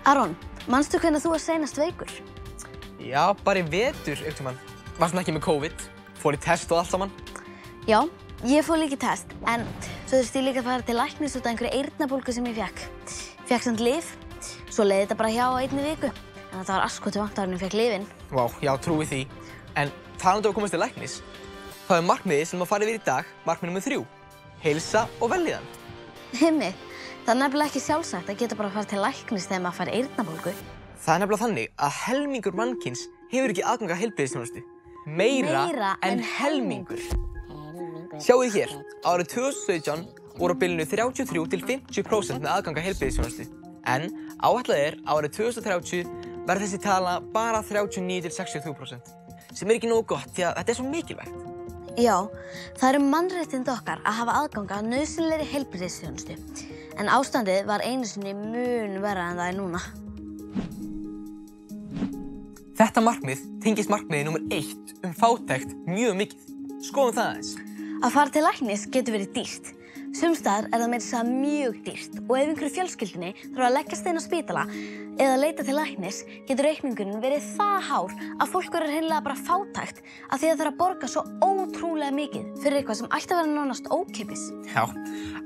Aron, manstu hvenær þú varst seinast veikur? Já, bara í vetur, einhvern tímann. Varstu ekki með COVID? Fór í test og allt saman? Já, ég fór líka í test, en svo þurfti ég líka að fara til læknis út af einhverju eyrnabólgu sem ég fékk. Fékk samt lyf, svo leið þetta bara hjá á einni viku. En þetta var asskoti vont áður en ég fékk lyfin. Vá, já, trúi því. En talandi um að komast til læknis, þá er markmiðið sem að fara yfir í dag markmið nr. 3. Heilsa og vellíðan. Einmitt, það er nefnilega ekki sjálfsagt að geta bara að fara til læknis þegar maður fær eyrnabólgu. Það er nefnilega þannig að helmingur mannkyns hefur ekki aðgang að heilbrigðisþjónustu. Meira en helmingur. Sjáið þið hér, árið 2017 voru á bilinu 33 til 50% með aðgang að heilbrigðisþjónustu. En áætlað er árið 2030 verður þessi tala bara 39 til 63%. Sem er ekki nógu gott því að þetta er svo mikilvægt. Já, það eru mannréttindi okkar að hafa aðgang að nauðsynlegri heilbrigðisþjónustu. En ástandið var einu sinni mun verra en það er núna. Þetta markmið tengist markmiði nr. 1 fátækt mjög mikið. Skoðum það aðeins. Að fara til læknis getur verið dýrt. Sums staðar er það meira að segja mjög dýrt og ef einhverju fjölskyldunni þarf að leggjast inn á spítala eða leita til læknis getur reikningurinn verið það hár að fólk verður hreinlega bara fátækt af því að það þarf að borga svo ótrúlega mikið fyrir eitthvað sem ætti að vera nánast ókeypis. Já,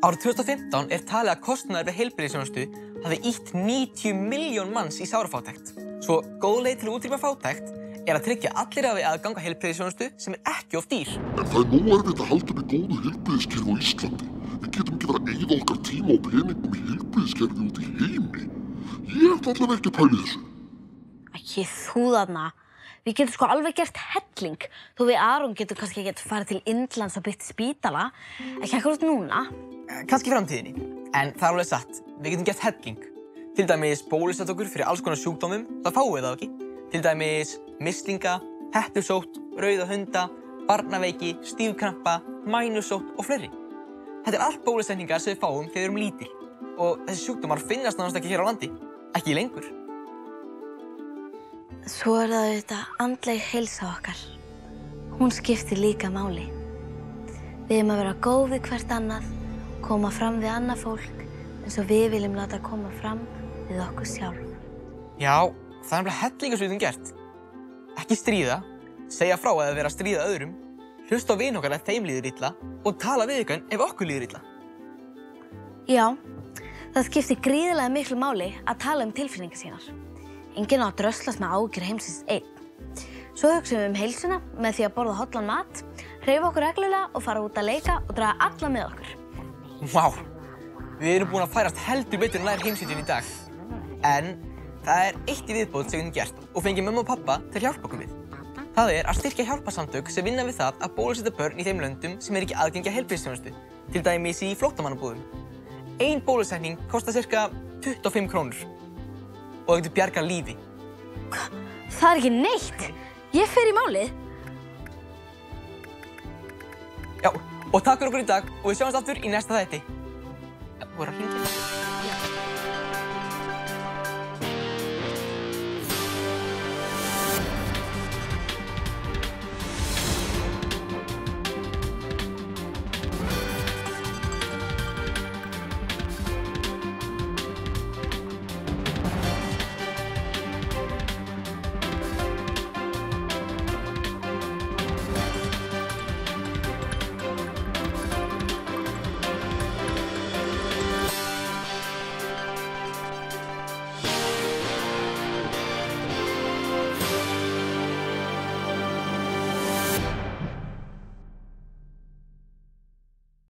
árið 2015 er talið að kostnaður við heilbrigðisþjónustu hafi ýtt 90 milljón manns í sárafátækt. Svo góð leið til að útrýma fátækt er að tryggja allir hafi aðgang að heilbrigðisþjónustu sem er ekki of dýr. En það er nógu erfitt að halda með góðu heilbrigðiskerfi á Íslandi. Við getum ekki verið að eyða okkar tíma og peningum í heilbrigðiskerfi út í heimi. Ég ætla allavega ekki að pæla í þessu. Ekki þú þarna. Við getum sko alveg gert helling. Þó við Aron getum kannski ekki farið til Indlands að byggja spítala. Ekki akkurat núna. Kannski í framtíðinni. En það er alveg satt. Við getum gert helling. Til dæmis bólusett okkur fyrir alls konar sjúkdómum. Það fáum við það ekki. Til dæmis mislinga, hettusótt, rauða hunda, barnaveiki, stífkrampa, mænusótt og fleiri. Þetta er allt bólusetningar sem við fáum þegar við erum lítil. Og þessi sjúkdómar finnast nánast ekki hér á landi. Ekki lengur. Svo er það auðvitað andleg heilsa okkar. Hún skiptir líka máli. Við erum að vera góð við hvert annað, koma fram við annað fólk, eins og við viljum láta koma fram við okkur sjálf. Já, það er nefnilega hellingur sem við getum gert. Ekki stríða, segja frá að vera að stríða öðrum, hlusta á vini okkar ef þeim líður illa og tala við ykkur ef okkur líður illa. Já, það skiptir gríðarlega miklu máli að tala um tilfinningar sínar. Enginn á að dröslast með áhyggjur heimsins einn. Svo hugsum við heilsuna með því að borða hollan mat, hreyfa okkur reglulega og fara út að leika og draga alla með okkur. Vá, við erum búin að færast heldur betur nær heimsvídjunni í dag. En það er eitt í viðbót sem við getum gert og fengið mömmu og pappa til að hjálpa okkur við. Það er að styrkja hjálparsamtök sem vinna við það að bólusetja börn í þeim löndum sem er ekki aðgengi að heilbrigðisþjónustu, til dæmis í flóttamannabúðum. Ein bólusetning kostar sirka 25 krónur og það getur bjargað lífi. Það er ekki neitt! Ég fer í málið. Já, og takk fyrir okkur í dag og við sjáumst aftur í næsta þætti. Já, þú er að hringja.